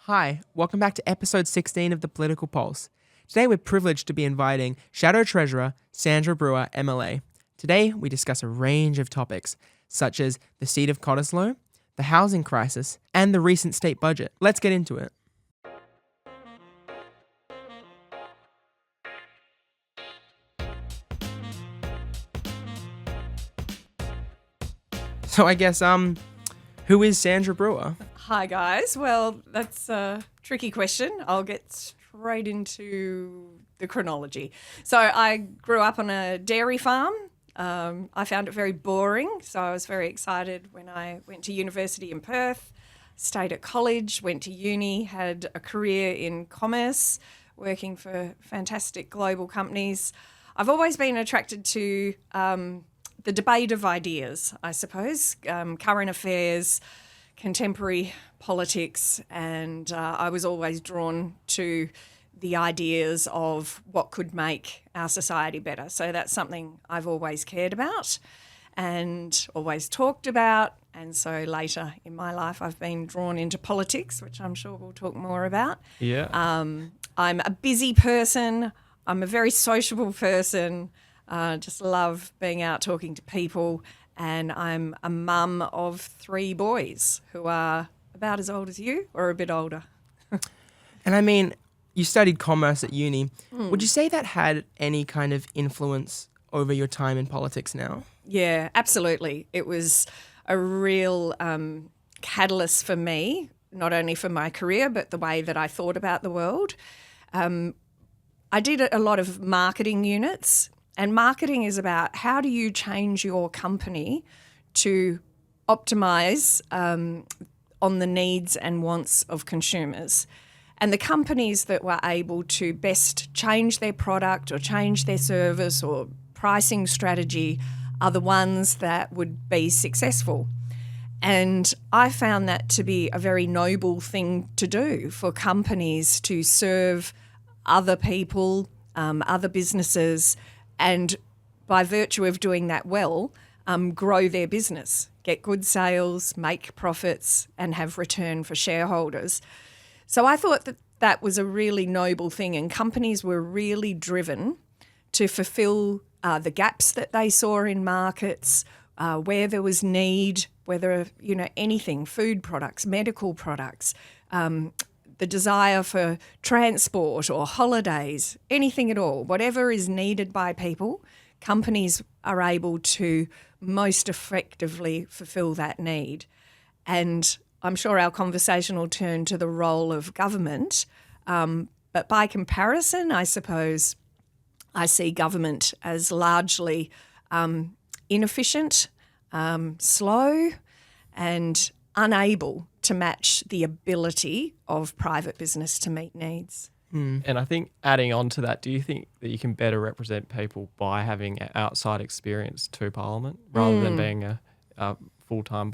Hi, welcome back to episode 16 of The Political Pulse. Today we're privileged to be inviting Shadow Treasurer Sandra Brewer MLA. Today we discuss a range of topics, such as the seat of Cottesloe, the housing crisis, and the recent state budget. Let's get into it. So I guess, who is Sandra Brewer? Hi, guys. Well, that's a tricky question. I'll get straight into the chronology. So I grew up on a dairy farm. I found it very boring, so I was very excited when I went to university in Perth, stayed at college, went to uni, had a career in commerce, working for fantastic global companies. I've always been attracted to the debate of ideas, I suppose, current affairs, contemporary politics, and I was always drawn to the ideas of what could make our society better. So that's something I've always cared about and always talked about. And so later in my life, I've been drawn into politics, which I'm sure we'll talk more about. Yeah. I'm a busy person. I'm a very sociable person. Just love being out talking to people. And I'm a mum of 3 boys who are about as old as you or a bit older. And I mean, you studied commerce at uni. Would you say that had any kind of influence over your time in politics now? Yeah, absolutely. It was a real catalyst for me, not only for my career, but the way that I thought about the world. I did a lot of marketing units. And marketing is about how do you change your company to optimise on the needs and wants of consumers. And the companies that were able to best change their product or change their service or pricing strategy are the ones that would be successful. And I found that to be a very noble thing to do for companies to serve other people, other businesses, and by virtue of doing that well, grow their business, get good sales, make profits, and have return for shareholders. So I thought that that was a really noble thing, and companies were really driven to fulfil the gaps that they saw in markets, where there was need, whether, anything, food products, medical products, the desire for transport or holidays, anything at all, whatever is needed by people, companies are able to most effectively fulfil that need. And I'm sure our conversation will turn to the role of government, but by comparison, I suppose I see government as largely inefficient, slow, and unable to match the ability of private business to meet needs. And I think adding on to that, do you think that you can better represent people by having an outside experience to Parliament rather than being a full-time,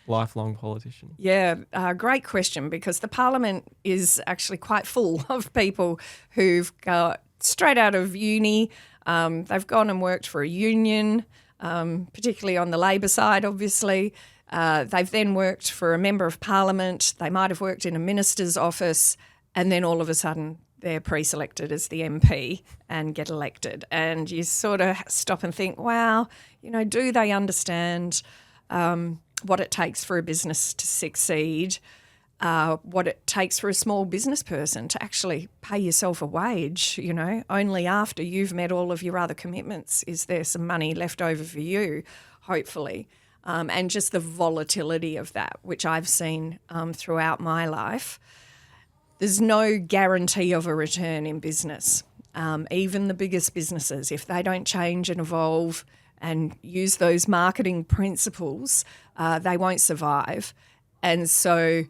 lifelong politician? Yeah, great question, because the Parliament is actually quite full of people who've got straight out of uni. They've gone and worked for a union, particularly on the Labor side, obviously. They've then worked for a member of Parliament. They might have worked in a minister's office, and then all of a sudden they're pre-selected as the MP and get elected. And you sort of stop and think, wow, do they understand what it takes for a business to succeed, what it takes for a small business person to actually pay yourself a wage, only after you've met all of your other commitments is there some money left over for you, hopefully. And just the volatility of that, which I've seen throughout my life. There's no guarantee of a return in business. Even the biggest businesses, if they don't change and evolve and use those marketing principles, they won't survive. And so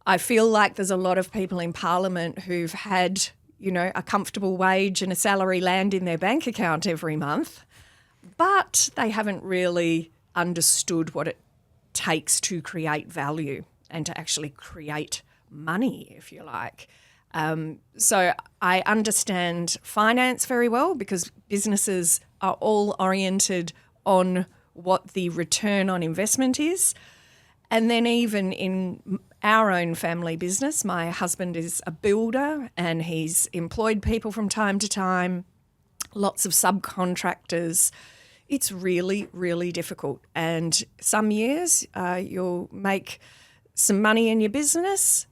I feel like there's a lot of people in Parliament who've had, a comfortable wage and a salary land in their bank account every month, but they haven't really understood what it takes to create value and to actually create money, if you like. So I understand finance very well because businesses are all oriented on what the return on investment is. And then even in our own family business. My husband is a builder and he's employed people from time to time, lots of subcontractors. It's really, really difficult. And some years you'll make some money in your business.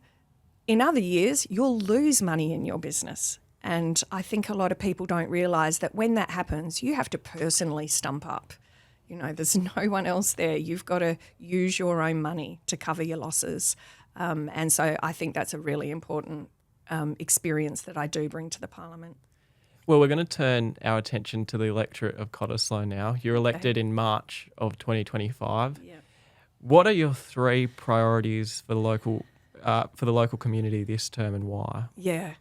In other years, you'll lose money in your business. And I think a lot of people don't realise that when that happens, you have to personally stump up. You know, there's no one else there. You've got to use your own money to cover your losses. And so I think that's a really important experience that I do bring to the Parliament. Well, we're going to turn our attention to the electorate of Cottesloe now. You're elected in March of 2025. Yeah. What are your 3 priorities for the local community this term, and why? Yeah.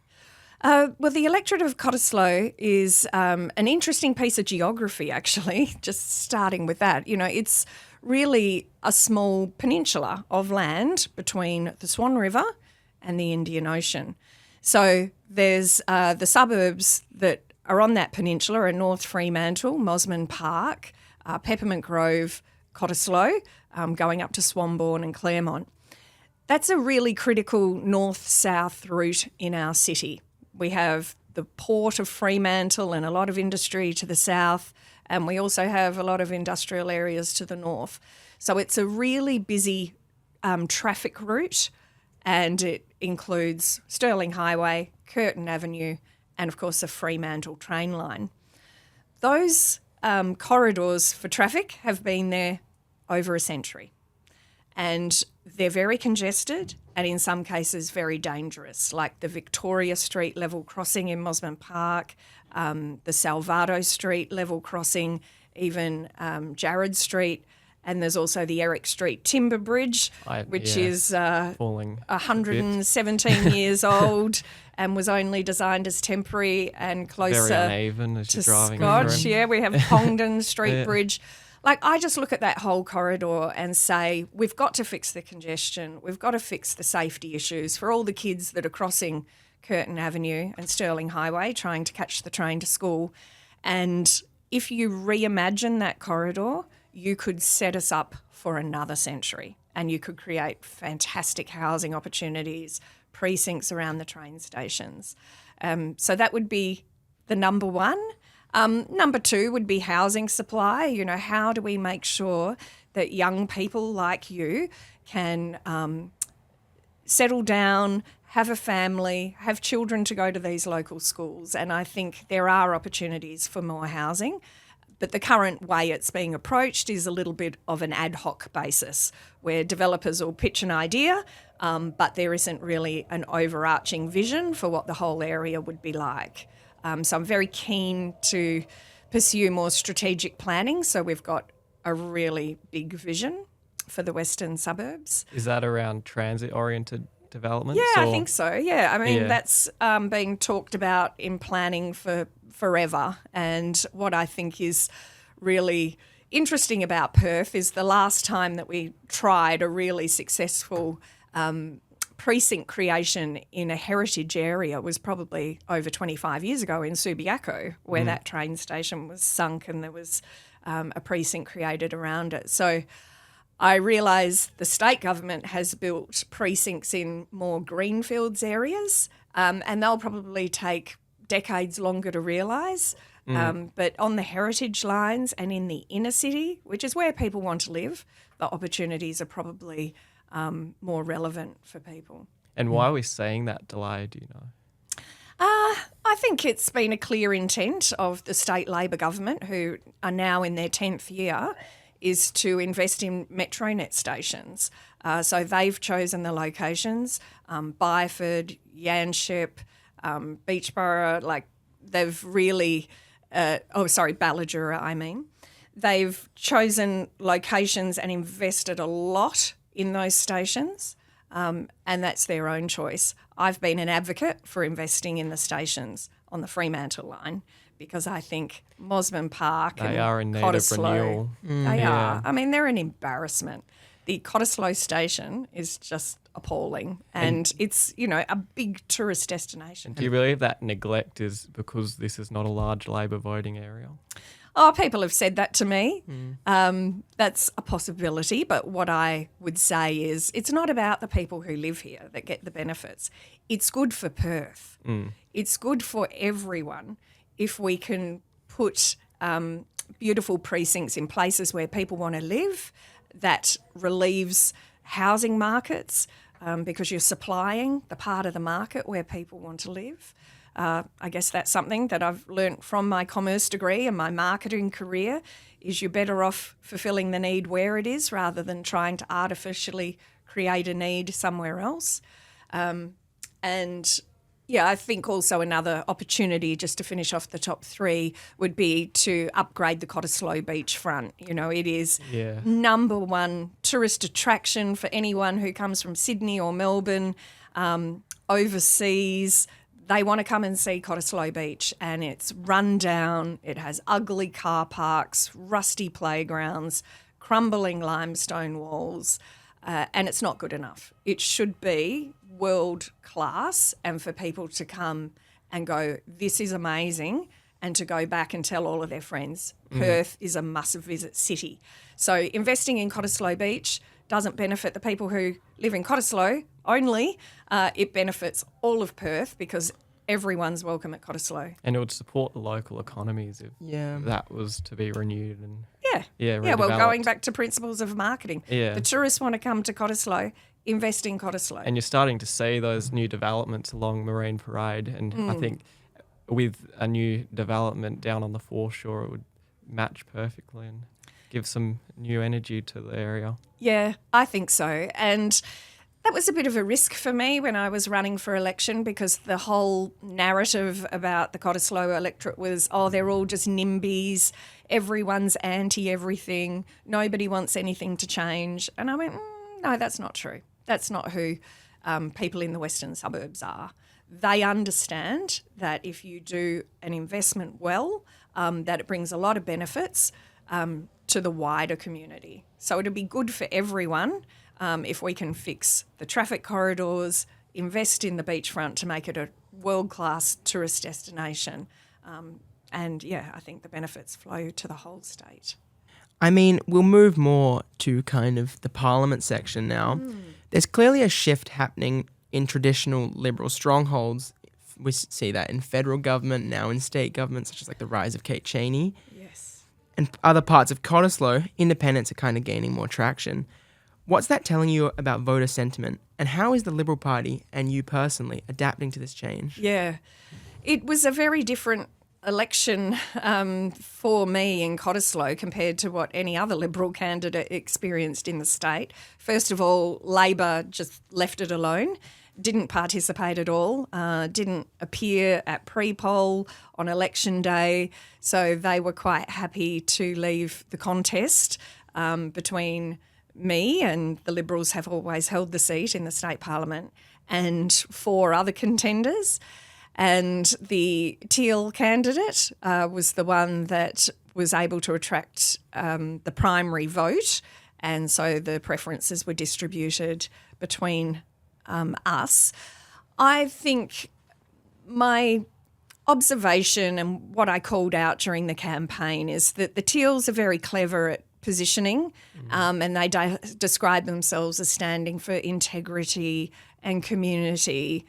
Well, the electorate of Cottesloe is an interesting piece of geography, actually, just starting with that. You know, it's really a small peninsula of land between the Swan River and the Indian Ocean. So there's the suburbs that are on that peninsula are North Fremantle, Mosman Park, Peppermint Grove, Cottesloe, going up to Swanbourne and Claremont. That's a really critical north-south route in our city. We have the port of Fremantle and a lot of industry to the south, and we also have a lot of industrial areas to the north. So it's a really busy traffic route, and it includes Stirling Highway, Curtin Avenue, and of course the Fremantle train line. Those corridors for traffic have been there over a century, and they're very congested and in some cases very dangerous, like the Victoria Street level crossing in Mosman Park, the Salvado Street level crossing, even Jared Street, and there's also the Eric Street Timber Bridge, which is falling 117 years old and was only designed as temporary and closer very uneven as you're driving Scotch. through. Yeah, we have Congdon Street Bridge. Like, I just look at that whole corridor and say, we've got to fix the congestion. We've got to fix the safety issues for all the kids that are crossing Curtin Avenue and Stirling Highway trying to catch the train to school. And if you reimagine that corridor, you could set us up for another century and you could create fantastic housing opportunities, precincts around the train stations. So that would be the number one. Number 2 would be housing supply. You know, how do we make sure that young people like you can settle down, have a family, have children to go to these local schools? And I think there are opportunities for more housing. But the current way it's being approached is a little bit of an ad hoc basis where developers will pitch an idea, but there isn't really an overarching vision for what the whole area would be like. So I'm very keen to pursue more strategic planning. So we've got a really big vision for the western suburbs. Is that around transit-oriented developments? Yeah, I think so. Yeah, I mean, that's being talked about in planning for forever. And what I think is really interesting about Perth is the last time that we tried a really successful precinct creation in a heritage area was probably over 25 years ago in Subiaco, where that train station was sunk and there was a precinct created around it. So I realise the state government has built precincts in more greenfields areas, and they'll probably take decades longer to realise. But on the heritage lines and in the inner city, which is where people want to live, the opportunities are probably more relevant for people. And why are we seeing that delay, do you know? I think it's been a clear intent of the state Labor government, who are now in their 10th year, is to invest in Metronet stations. So they've chosen the locations, Byford, Yanship, Beachborough, like they've really, Ballajura, I mean. They've chosen locations and invested a lot in those stations, and that's their own choice. I've been an advocate for investing in the stations on the Fremantle line because I think Mosman Park They and are in need Cottesloe, of renewal. They are. I mean, they're an embarrassment. The Cottesloe station is just appalling, and it's, you know, a big tourist destination. Do you believe that neglect is because this is not a large Labor voting area? Oh, people have said that to me. That's a possibility. But what I would say is it's not about the people who live here that get the benefits. It's good for Perth. It's good for everyone if we can put beautiful precincts in places where people want to live. That relieves housing markets because you're supplying the part of the market where people want to live. I guess that's something that I've learnt from my commerce degree and my marketing career is you're better off fulfilling the need where it is rather than trying to artificially create a need somewhere else. I think also another opportunity, just to finish off the top three, would be to upgrade the Cottesloe Beach front. You know, it is number one tourist attraction for anyone who comes from Sydney or Melbourne, overseas. They want to come and see Cottesloe Beach, and it's run down. It has ugly car parks, rusty playgrounds, crumbling limestone walls, and it's not good enough. It should be world class, and for people to come and go, this is amazing, and to go back and tell all of their friends, Perth is a must-visit city. So investing in Cottesloe Beach doesn't benefit the people who live in Cottesloe only. It benefits all of Perth because everyone's welcome at Cottesloe. And it would support the local economies if that was to be renewed and well, going back to principles of marketing. Yeah. The tourists want to come to Cottesloe, invest in Cottesloe. And you're starting to see those new developments along Marine Parade, and I think with a new development down on the foreshore, it would match perfectly and give some new energy to the area. Yeah, I think so. And that was a bit of a risk for me when I was running for election because the whole narrative about the Cottesloe electorate was, they're all just NIMBYs, everyone's anti-everything, nobody wants anything to change. And I went, no, that's not true. That's not who people in the western suburbs are. They understand that if you do an investment well, that it brings a lot of benefits to the wider community. So it'll be good for everyone if we can fix the traffic corridors, invest in the beachfront to make it a world-class tourist destination. I think the benefits flow to the whole state. I mean, we'll move more to kind of the Parliament section now. There's clearly a shift happening in traditional Liberal strongholds. We see that in federal government, now in state government, such as like the rise of Kate Cheney. Yes. And other parts of Cottesloe, independents are kind of gaining more traction. What's that telling you about voter sentiment? And how is the Liberal Party and you personally adapting to this change? Yeah, it was a very different election for me in Cottesloe compared to what any other Liberal candidate experienced in the state. First of all, Labor just left it alone, didn't participate at all, didn't appear at pre-poll on election day, so they were quite happy to leave the contest between me, and the Liberals have always held the seat in the state parliament, and 4 other contenders. And the teal candidate was the one that was able to attract the primary vote, and so the preferences were distributed between us. I think my observation and what I called out during the campaign is that the teals are very clever at positioning, and they describe themselves as standing for integrity and community.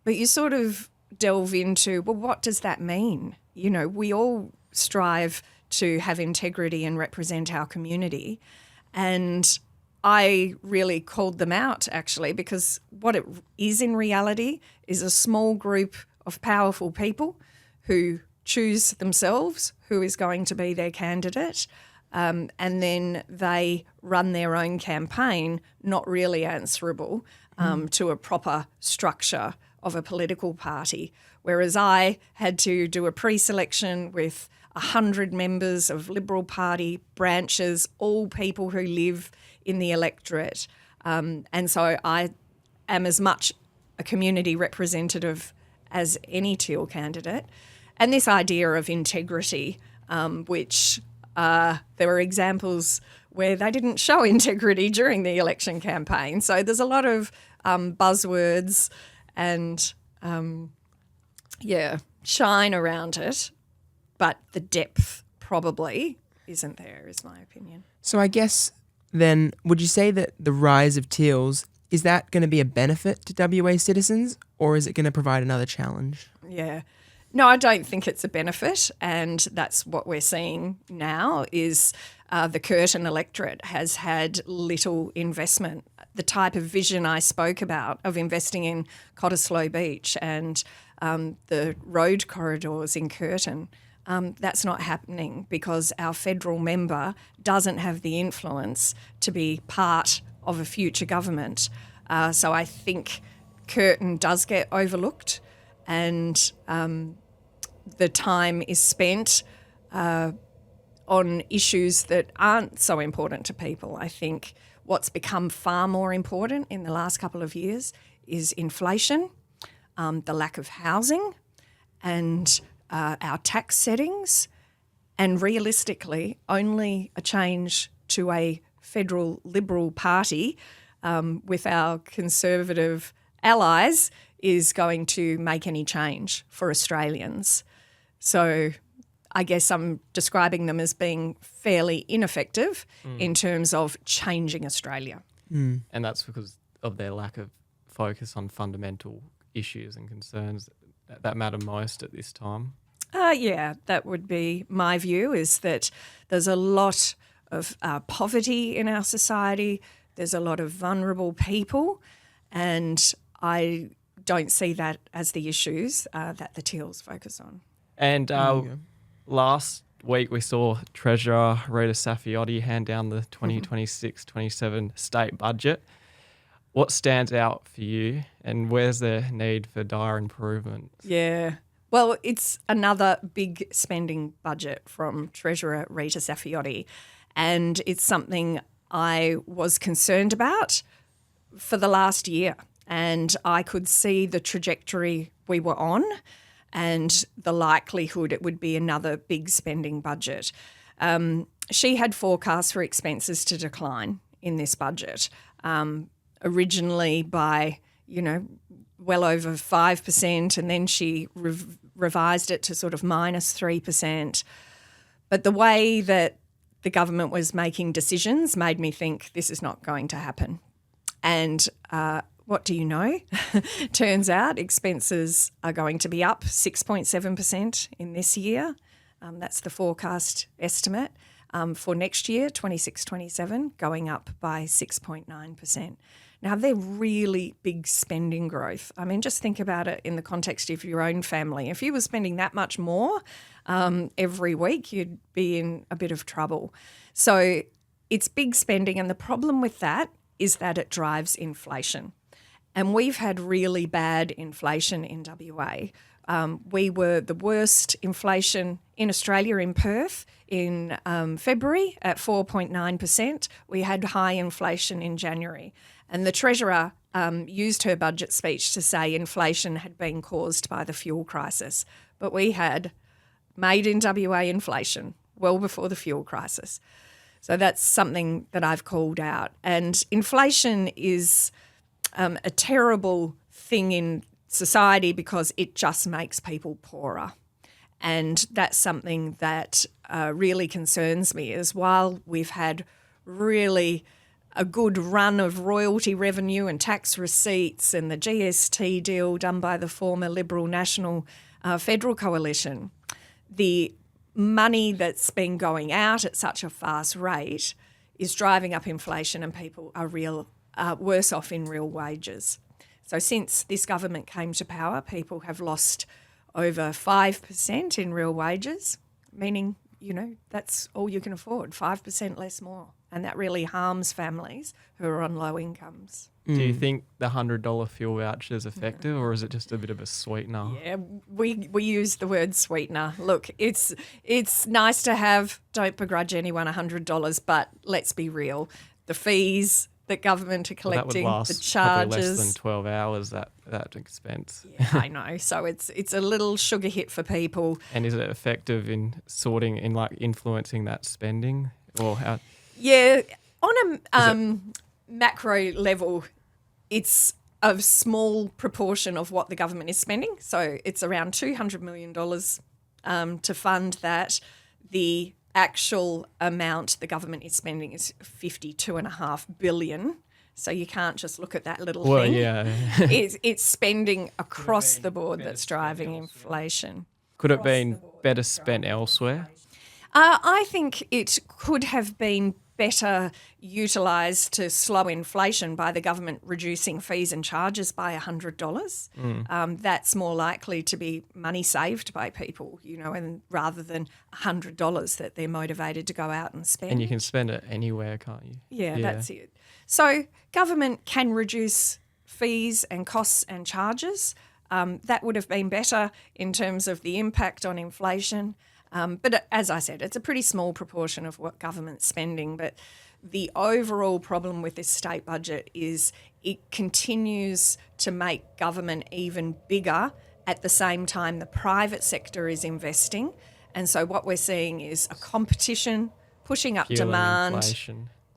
But you sort of delve into, well, what does that mean? You know, we all strive to have integrity and represent our community. And I really called them out, actually, because what it is in reality is a small group of powerful people who choose themselves who is going to be their candidate. And then they run their own campaign, not really answerable to a proper structure of a political party. Whereas I had to do a pre-selection with 100 members of Liberal Party branches, all people who live in the electorate. And so I am as much a community representative as any teal candidate. And this idea of integrity, which there were examples where they didn't show integrity during the election campaign. So there's a lot of buzzwords and, shine around it. But the depth probably isn't there, is my opinion. So I guess then, would you say that the rise of teals, is that going to be a benefit to WA citizens, or is it going to provide another challenge? Yeah. No, I don't think it's a benefit, and that's what we're seeing now is the Curtin electorate has had little investment. The type of vision I spoke about of investing in Cottesloe Beach and the road corridors in Curtin, that's not happening because our federal member doesn't have the influence to be part of a future government. So I think Curtin does get overlooked, and the time is spent on issues that aren't so important to people. I think what's become far more important in the last couple of years is inflation, the lack of housing, and our tax settings, and realistically, only a change to a federal Liberal Party with our Conservative allies is going to make any change for Australians. So I guess I'm describing them as being fairly ineffective in terms of changing Australia. And that's because of their lack of focus on fundamental issues and concerns that matter most at this time. Yeah, that would be my view, is that there's a lot of poverty in our society, there's a lot of vulnerable people, and I don't see that as the issues that the teals focus on. And last week we saw Treasurer Rita Saffioti hand down the 2026-27 state budget. What stands out for you, and where's the need for dire improvements? Yeah. Well, it's another big spending budget from Treasurer Rita Saffioti, and it's something I was concerned about for the last year, and I could see the trajectory we were on and the likelihood it would be another big spending budget. She had forecast for expenses to decline in this budget, originally by, well over 5%, and then she revised it to sort of minus 3%. But the way that the government was making decisions made me think this is not going to happen. And what do you know? Turns out expenses are going to be up 6.7% in this year. That's the forecast estimate. For next year, 26-27, going up by 6.9%. Now, they're really big spending growth. I mean, just think about it in the context of your own family. If you were spending that much more every week, you'd be in a bit of trouble. So it's big spending, and the problem with that is that it drives inflation. And we've had really bad inflation in WA. We were the worst inflation in Australia in Perth in February at 4.9%. We had high inflation in January. And the Treasurer used her budget speech to say inflation had been caused by the fuel crisis. But we had made in WA inflation well before the fuel crisis. So that's something that I've called out. And inflation is a terrible thing in society because it just makes people poorer. And that's something that really concerns me, is while we've had really a good run of royalty revenue and tax receipts and the GST deal done by the former Liberal National Federal Coalition, the money that's been going out at such a fast rate is driving up inflation, and people are worse off in real wages. So since this government came to power, people have lost over 5% in real wages, meaning, that's all you can afford, 5% less more. And that really harms families who are on low incomes. Do you think the $100 fuel voucher is effective, or is it just a bit of a sweetener? Yeah, we use the word sweetener. Look, it's nice to have, don't begrudge anyone $100, but let's be real. The fees that government are collecting, that would last the charges. probably less than 12 hours, that expense. Yeah, I know. So it's a little sugar hit for people. And is it effective in influencing that spending? Or how? Yeah, on a macro level, it's a small proportion of what the government is spending. So it's around $200 million to fund that. The actual amount the government is spending is $52.5 billion. So you can't just look at that little thing. Yeah. It's spending across the board that's driving inflation. Could it have been better spent elsewhere? I think it could have been better utilised to slow inflation by the government reducing fees and charges by $100. That's more likely to be money saved by people, and rather than $100 that they're motivated to go out and spend. And you can spend it anywhere, can't you? Yeah, that's it. So government can reduce fees and costs and charges. That would have been better in terms of the impact on inflation. But as I said, it's a pretty small proportion of what government's spending. But the overall problem with this state budget is it continues to make government even bigger at the same time the private sector is investing. And so what we're seeing is a competition pushing up demand,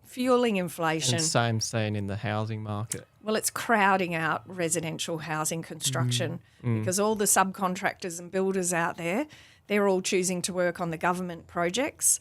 fueling inflation. And same in the housing market. Well, it's crowding out residential housing construction because all the subcontractors and builders out there, they're all choosing to work on the government projects,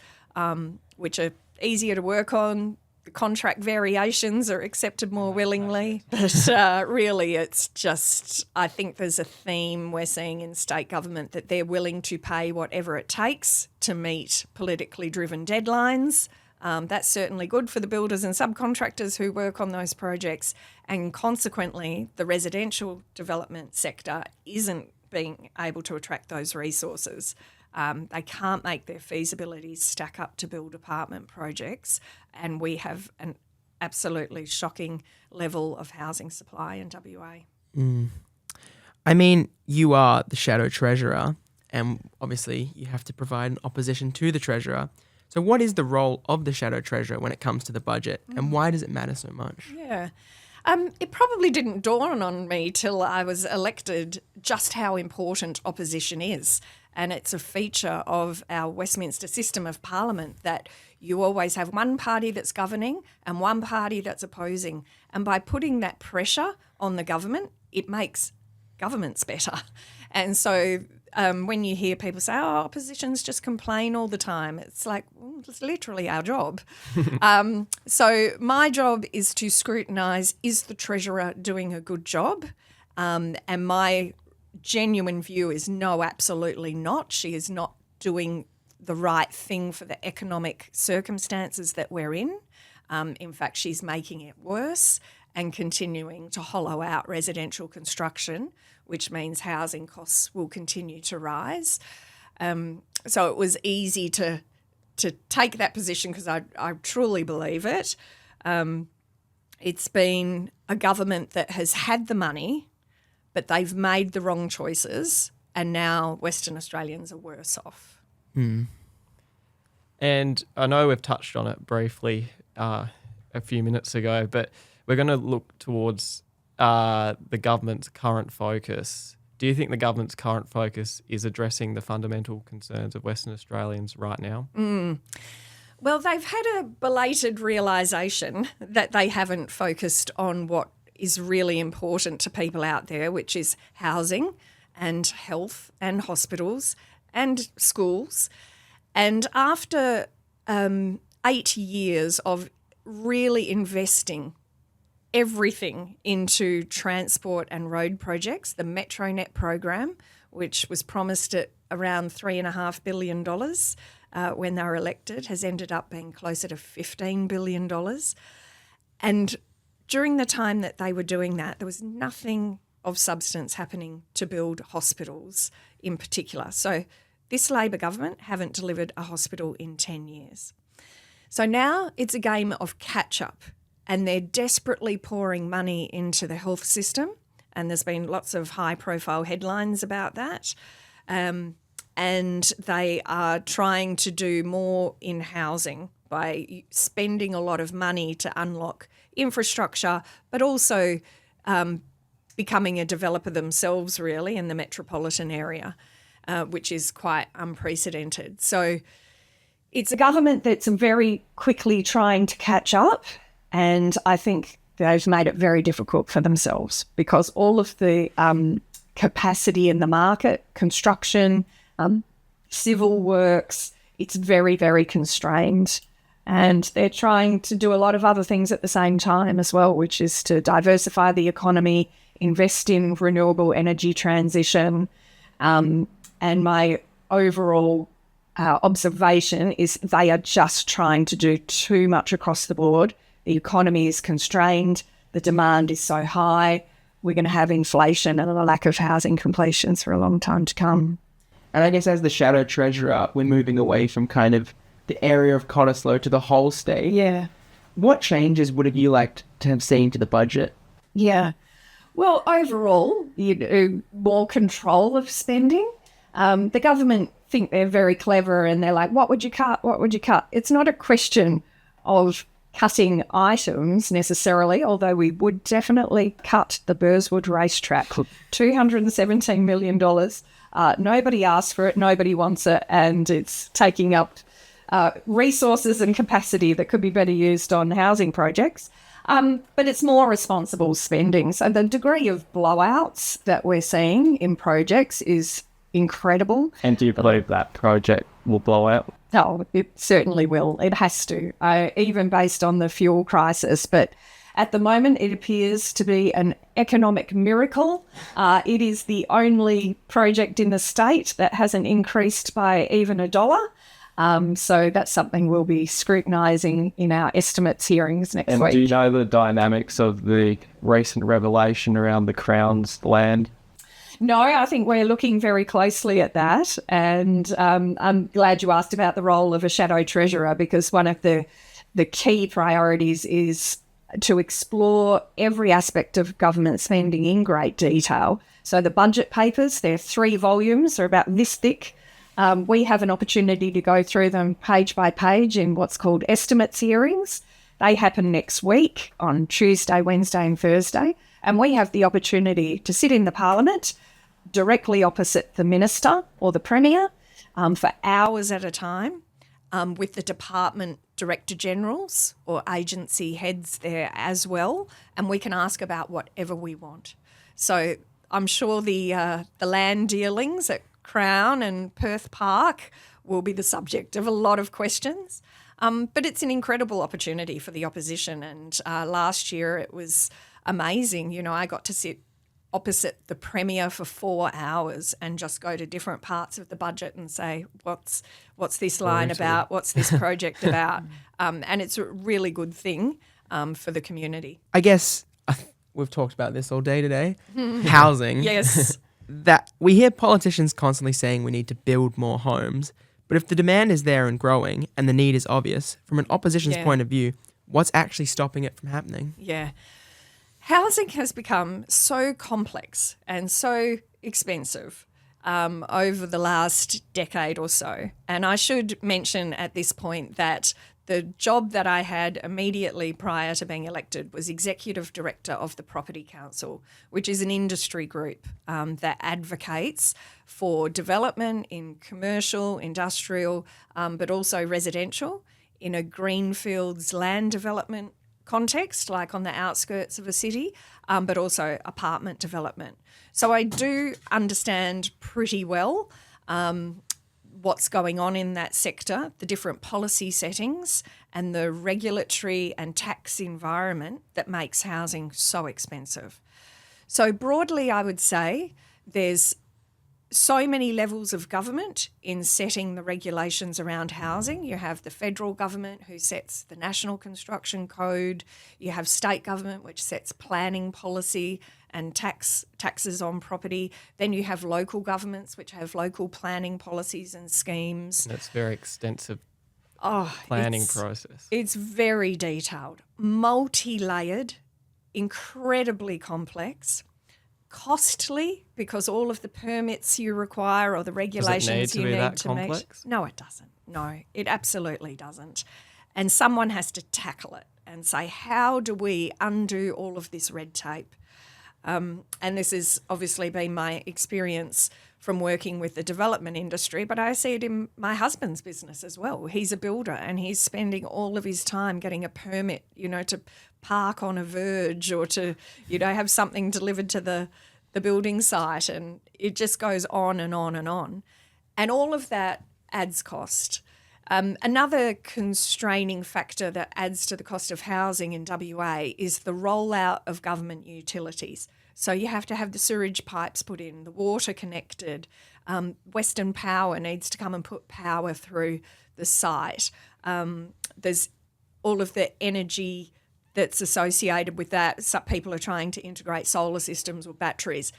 which are easier to work on. The contract variations are accepted more willingly. But really, it's just, I think there's a theme we're seeing in state government that they're willing to pay whatever it takes to meet politically driven deadlines. That's certainly good for the builders and subcontractors who work on those projects. And consequently, the residential development sector isn't being able to attract those resources. They can't make their feasibilities stack up to build apartment projects, and we have an absolutely shocking level of housing supply in WA. I mean, you are the Shadow Treasurer, and obviously you have to provide an opposition to the Treasurer. So what is the role of the Shadow Treasurer when it comes to the budget, and why does it matter so much? Yeah. It probably didn't dawn on me till I was elected just how important opposition is. And it's a feature of our Westminster system of parliament that you always have one party that's governing and one party that's opposing. And by putting that pressure on the government, it makes governments better. And so when you hear people say, oppositions just complain all the time, it's like, well, it's literally our job. So my job is to scrutinise, is the Treasurer doing a good job? And my genuine view is no, absolutely not. She is not doing the right thing for the economic circumstances that we're in. In fact, she's making it worse and continuing to hollow out residential construction, which means housing costs will continue to rise. So it was easy to take that position because I truly believe it. It's been a government that has had the money, but they've made the wrong choices, and now Western Australians are worse off. And I know we've touched on it briefly a few minutes ago, but we're going to look towards the government's current focus. Do you think the government's current focus is addressing the fundamental concerns of Western Australians right now? Well, they've had a belated realisation that they haven't focused on what is really important to people out there, which is housing and health and hospitals and schools. And after 8 years of really investing everything into transport and road projects, the MetroNet program, which was promised at around $3.5 billion when they were elected, has ended up being closer to $15 billion. And during the time that they were doing that, there was nothing of substance happening to build hospitals in particular. So this Labor government haven't delivered a hospital in 10 years. So now it's a game of catch-up, and they're desperately pouring money into the health system, and there's been lots of high-profile headlines about that. And they are trying to do more in housing by spending a lot of money to unlock infrastructure, but also becoming a developer themselves, really, in the metropolitan area, which is quite unprecedented. So it's a government that's very quickly trying to catch up, and I think they've made it very difficult for themselves because all of the capacity in the market, construction, civil works, it's very, very constrained. And they're trying to do a lot of other things at the same time as well, which is to diversify the economy, invest in renewable energy transition. And my overall observation is they are just trying to do too much across the board. The economy is constrained. The demand is so high. We're going to have inflation and a lack of housing completions for a long time to come. And I guess as the Shadow Treasurer, we're moving away from kind of the area of Cottesloe to the whole state. Yeah. What changes would have you liked to have seen to the budget? Yeah. Well, overall, more control of spending. The government think they're very clever and they're like, what would you cut? What would you cut? It's not a question of cutting items necessarily, although we would definitely cut the Burswood racetrack. $217 million. Nobody asked for it, nobody wants it, and it's taking up resources and capacity that could be better used on housing projects. But it's more responsible spending. So the degree of blowouts that we're seeing in projects is incredible. And do you believe that project will blow out? Oh, it certainly will. It has to, even based on the fuel crisis. But at the moment, it appears to be an economic miracle. It is the only project in the state that hasn't increased by even $1. So that's something we'll be scrutinising in our estimates hearings next week. And do you know the dynamics of the recent revelation around the Crown's land? No, I think we're looking very closely at that. And I'm glad you asked about the role of a shadow treasurer, because one of the key priorities is to explore every aspect of government spending in great detail. So the budget papers, they're 3 volumes, they're about this thick. We have an opportunity to go through them page by page in what's called estimates hearings. They happen next week on Tuesday, Wednesday and Thursday. And we have the opportunity to sit in the Parliament directly opposite the Minister or the Premier for hours at a time with the Department Director Generals or agency heads there as well. And we can ask about whatever we want. So I'm sure the land dealings at Crown and Perth Park will be the subject of a lot of questions. But it's an incredible opportunity for the opposition. And last year it was amazing. You know, I got to sit opposite the Premier for 4 hours and just go to different parts of the budget and say, what's this line about? What's this project about? And it's a really good thing for the community. I guess we've talked about this all day today. Housing. Yes. That we hear politicians constantly saying we need to build more homes, but if the demand is there and growing and the need is obvious, from an opposition's point of view, what's actually stopping it from happening? Yeah. Housing has become so complex and so expensive over the last decade or so. And I should mention at this point that the job that I had immediately prior to being elected was Executive Director of the Property Council, which is an industry group that advocates for development in commercial, industrial, but also residential in a greenfields land development context, like on the outskirts of a city, but also apartment development. So I do understand pretty well what's going on in that sector, the different policy settings and the regulatory and tax environment that makes housing so expensive. So broadly, I would say there's so many levels of government in setting the regulations around housing. You have the federal government who sets the National Construction Code. You have state government which sets planning policy and taxes on property. Then you have local governments which have local planning policies and schemes. And it's a very extensive planning process. It's very detailed, multi-layered, incredibly complex, costly because all of the permits you require or the regulations you need to meet. No, it doesn't. No, it absolutely doesn't. And someone has to tackle it and say, how do we undo all of this red tape? And this has obviously been my experience from working with the development industry, but I see it in my husband's business as well. He's a builder and he's spending all of his time getting a permit, you know, to park on a verge or to, you know, have something delivered to the building site, and it just goes on and on and on. And all of that adds cost. Another constraining factor that adds to the cost of housing in WA is the rollout of government utilities. So you have to have the sewage pipes put in, the water connected. Western Power needs to come and put power through the site. There's all of the energy that's associated with that. Some people are trying to integrate solar systems with batteries.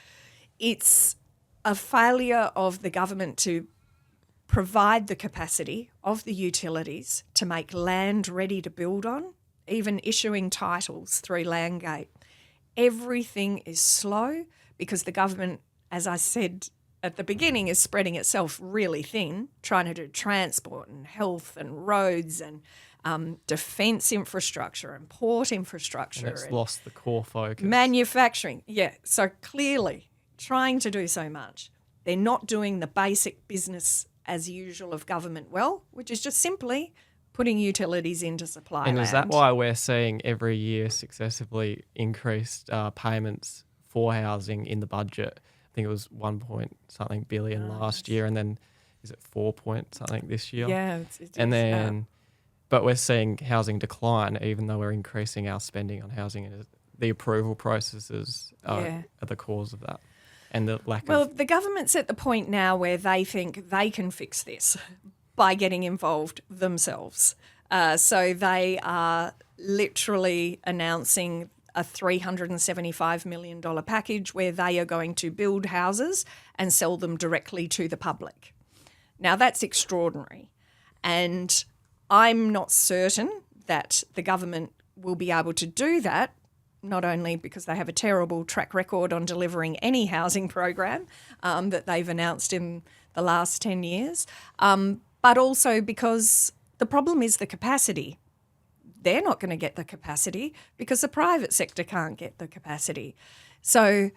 It's a failure of the government to provide the capacity of the utilities to make land ready to build on, even issuing titles through Landgate. Everything is slow because the government, as I said at the beginning, is spreading itself really thin, trying to do transport and health and roads and defence infrastructure and port infrastructure. And it's lost the core focus. Manufacturing, yeah. So clearly trying to do so much. They're not doing the basic business as usual of government well, which is just simply putting utilities into supply And land. is that why we're seeing every year successively increased payments for housing in the budget? I think it was 1 point something billion last year, and then is it 4 point something this year? Yeah. And then, but we're seeing housing decline even though we're increasing our spending on housing. And the approval processes are the cause of that. And the lack Well, of... the government's at the point now where they think they can fix this by getting involved themselves. So they are literally announcing a $375 million package where they are going to build houses and sell them directly to the public. Now, that's extraordinary. And I'm not certain that the government will be able to do that, not only because they have a terrible track record on delivering any housing program that they've announced in the last 10 years, but also because the problem is the capacity. They're not going to get the capacity because the private sector can't get the capacity. So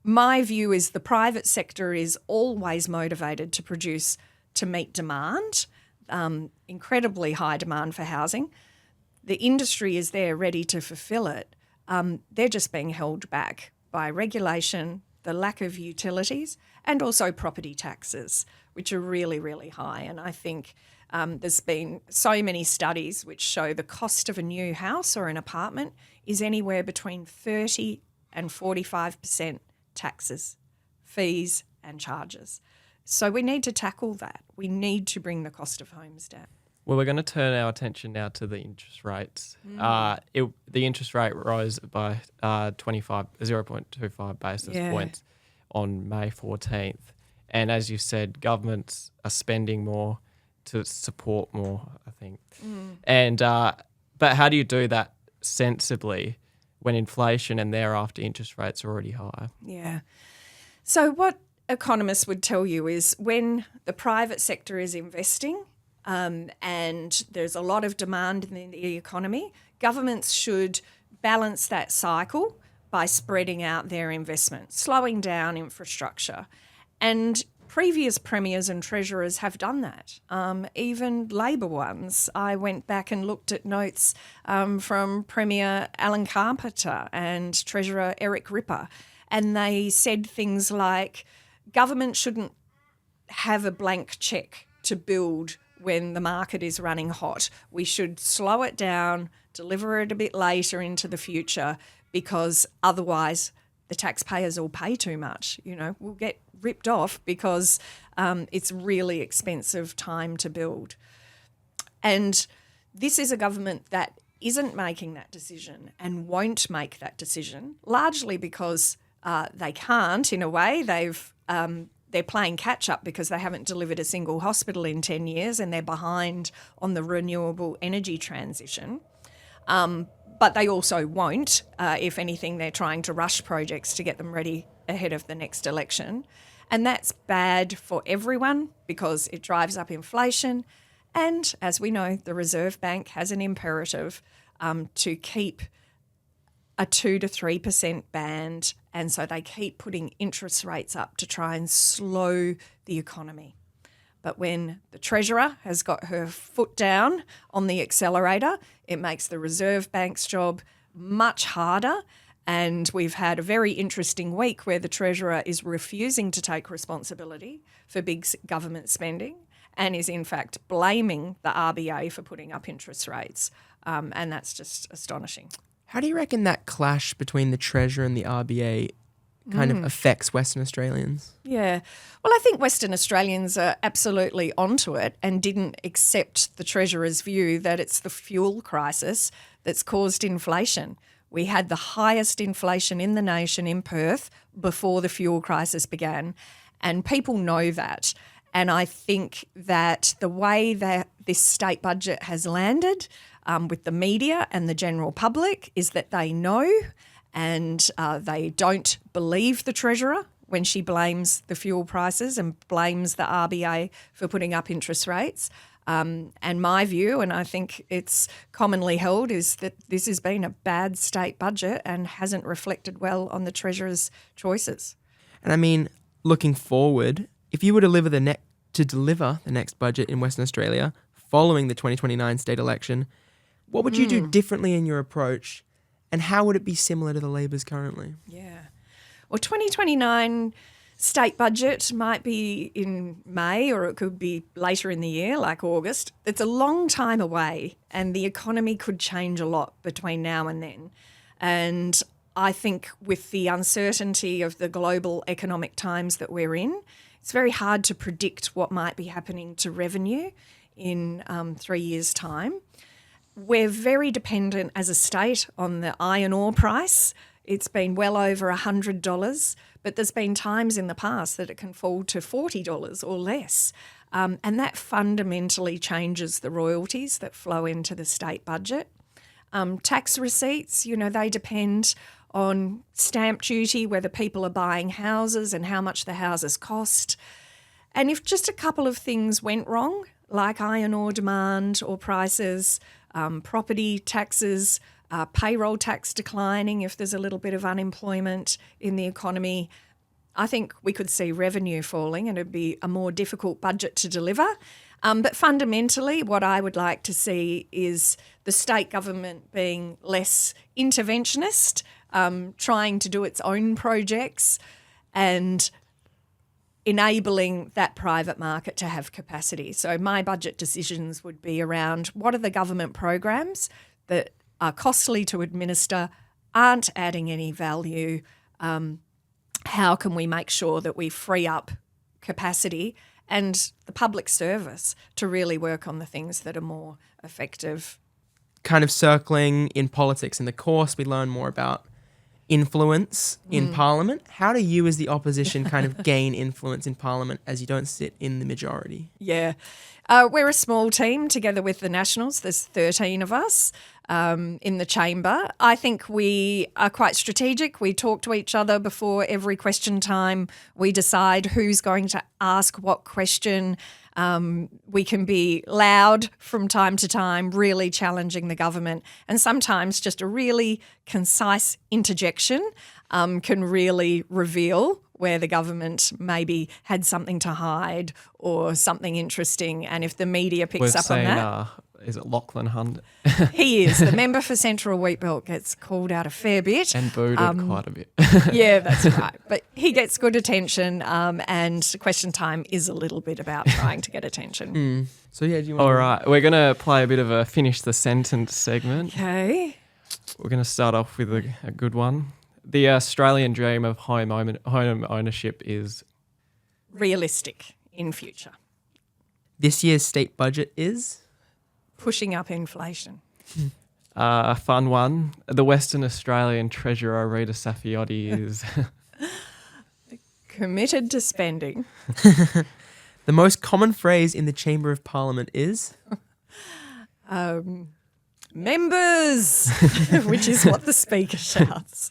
my view is the private sector is always motivated to produce to meet demand, incredibly high demand for housing. The industry is there ready to fulfill it. They're just being held back by regulation, the lack of utilities, and also property taxes, which are really, really high. And I think there's been so many studies which show the cost of a new house or an apartment is anywhere between 30 and 45% taxes, fees and charges. So we need to tackle that. We need to bring the cost of homes down. Well, we're going to turn our attention now to the interest rates. The interest rate rose by 0.25 basis points on May 14th. And as you said, governments are spending more to support more, I think. And but how do you do that sensibly when inflation and thereafter interest rates are already high? Yeah. So what economists would tell you is when the private sector is investing, and there's a lot of demand in the economy, governments should balance that cycle by spreading out their investment, slowing down infrastructure. And previous premiers and treasurers have done that, even Labor ones. I went back and looked at notes from Premier Alan Carpenter and Treasurer Eric Ripper, and they said things like government shouldn't have a blank cheque to build when the market is running hot. We should slow it down, deliver it a bit later into the future, because otherwise the taxpayers will pay too much. You know, we'll get ripped off because it's really expensive time to build. And this is a government that isn't making that decision and won't make that decision, largely because they can't, in a way. They're playing catch-up because they haven't delivered a single hospital in 10 years and they're behind on the renewable energy transition. But they also won't. If anything, they're trying to rush projects to get them ready ahead of the next election. And that's bad for everyone because it drives up inflation. And as we know, the Reserve Bank has an imperative to keep a 2 to 3% band, and so they keep putting interest rates up to try and slow the economy. But when the Treasurer has got her foot down on the accelerator, it makes the Reserve Bank's job much harder. And we've had a very interesting week where the Treasurer is refusing to take responsibility for big government spending and is in fact blaming the RBA for putting up interest rates. And that's just astonishing. How do you reckon that clash between the Treasurer and the RBA kind of affects Western Australians? Yeah. Well, I think Western Australians are absolutely onto it and didn't accept the Treasurer's view that it's the fuel crisis that's caused inflation. We had the highest inflation in the nation in Perth before the fuel crisis began, and people know that. And I think that the way that this state budget has landed with the media and the general public is that they know and they don't believe the Treasurer when she blames the fuel prices and blames the RBA for putting up interest rates. And my view, and I think it's commonly held, is that this has been a bad state budget and hasn't reflected well on the Treasurer's choices. And I mean, looking forward, if you were to deliver the next budget in Western Australia following the 2029 state election, what would you do differently in your approach, and how would it be similar to the Labor's currently? Yeah. Well, 2029 state budget might be in May, or it could be later in the year, like August. It's a long time away, and the economy could change a lot between now and then. And I think with the uncertainty of the global economic times that we're in, it's very hard to predict what might be happening to revenue in 3 years' time. We're very dependent as a state on the iron ore price. It's been well over $100, but there's been times in the past that it can fall to $40 or less. And that fundamentally changes the royalties that flow into the state budget. Tax receipts, they depend on stamp duty, whether people are buying houses and how much the houses cost. And if just a couple of things went wrong, like iron ore demand or prices, property taxes, payroll tax declining if there's a little bit of unemployment in the economy, I think we could see revenue falling and it'd be a more difficult budget to deliver. But fundamentally, what I would like to see is the state government being less interventionist, trying to do its own projects and enabling that private market to have capacity. So my budget decisions would be around what are the government programs that are costly to administer, aren't adding any value. How can we make sure that we free up capacity and the public service to really work on the things that are more effective? Kind of circling in politics in the course, we learn more about influence in Parliament. How do you as the opposition kind of gain influence in Parliament as you don't sit in the majority? Yeah. We're a small team together with the Nationals. There's 13 of us in the chamber. I think we are quite strategic. We talk to each other before every question time. We decide who's going to ask what question. We can be loud from time to time, really challenging the government. And sometimes just a really concise interjection can really reveal where the government maybe had something to hide or something interesting. And if the media picks up on that... Is it Lachlan Hunt? He is. The member for Central Wheatbelt gets called out a fair bit. And booed quite a bit. Yeah, that's right. But he gets good attention and question time is a little bit about trying to get attention. So, yeah, do you want All right, we're going to play a bit of a finish the sentence segment. Okay. We're going to start off with a good one. The Australian dream of home ownership is... realistic in future. This year's state budget is... pushing up inflation. A fun one. The Western Australian Treasurer, Rita Saffioti, is... committed to spending. The most common phrase in the Chamber of Parliament is... members, which is what the Speaker shouts.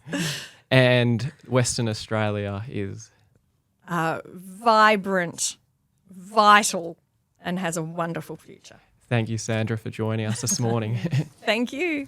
And Western Australia is... vibrant, vital, and has a wonderful future. Thank you, Sandra, for joining us this morning. Thank you.